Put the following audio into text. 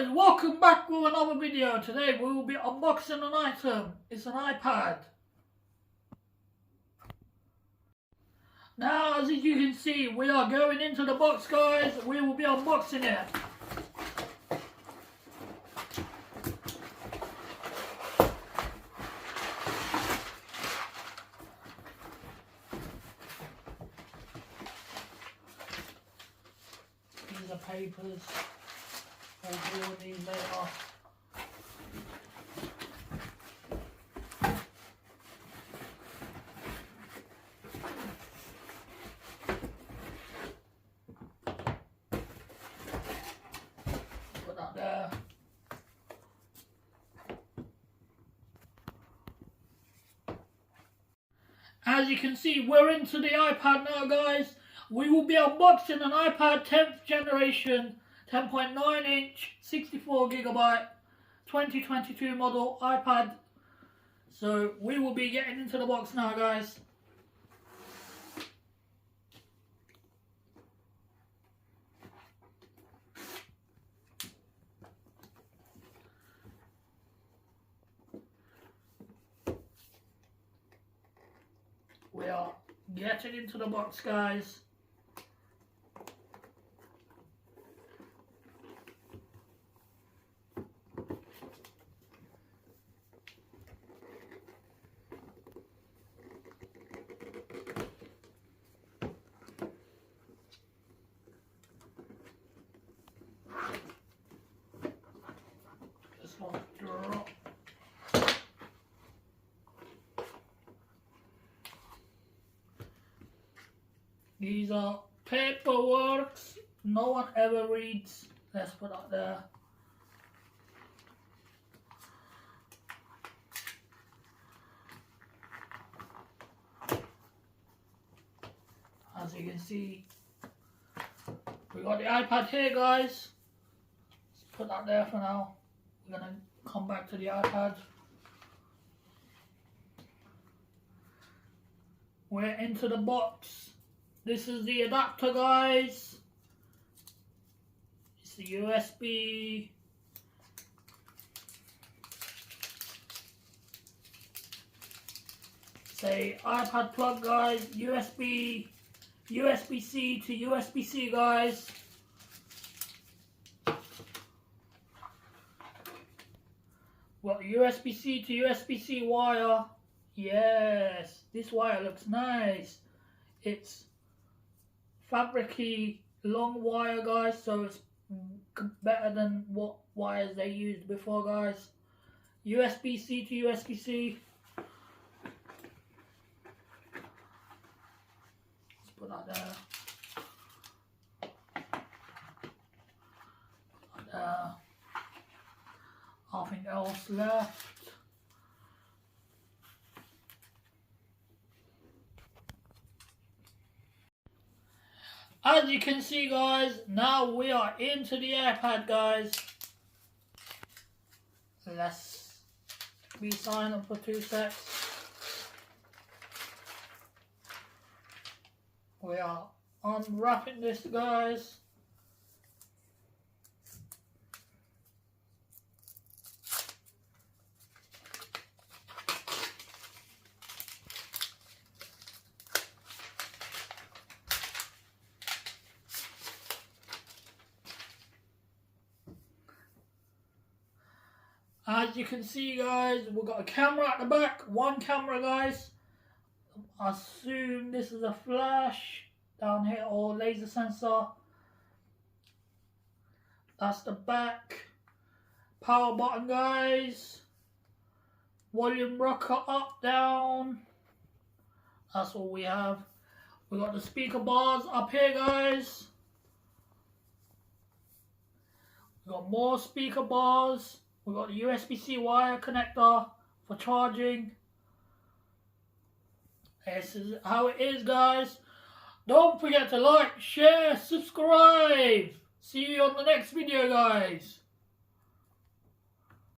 guys, welcome back with another video. Today we will be unboxing an item. It's an iPad. Now as you can see, we are going into the box, guys. We will be unboxing it. These are papers. I'll do all these later. Put that there. As you can see, we're into the iPad now, guys. We will be unboxing an iPad 10th generation 10.9 inch 64GB 2022 model iPad. So we will be getting into the box now, guys. We are getting into the box, guys. This one drop. These are paperworks no one ever reads. Let's put that there. As you can see, we got the iPad here, guys. Let's put that there for now. We're gonna come back to the iPad. We're into the box. This is the adapter, guys. It's the USB. Say iPad plug, guys. USB-C to USB-C, guys. What, USB-C to USB-C wire? Yes, this wire looks nice. It's fabricy long wire, guys, so it's better than what wires they used before, guys. USB-C to USB-C. Let's put that there. Put that there. Nothing else left. As you can see, guys, now we are into the iPad, guys. Let's be silent for 2 seconds. We are unwrapping this, guys. As you can see, guys, we've got a camera at the back. One camera, guys. I assume this is a flash down here or laser sensor. That's the back. Power button, guys. Volume rocker up, down. That's all we have. We got the speaker bars up here, guys. We got more speaker bars. We've got the USB-C wire connector for charging. This is how it is, guys. Don't forget to like, share, subscribe. See you on the next video, guys.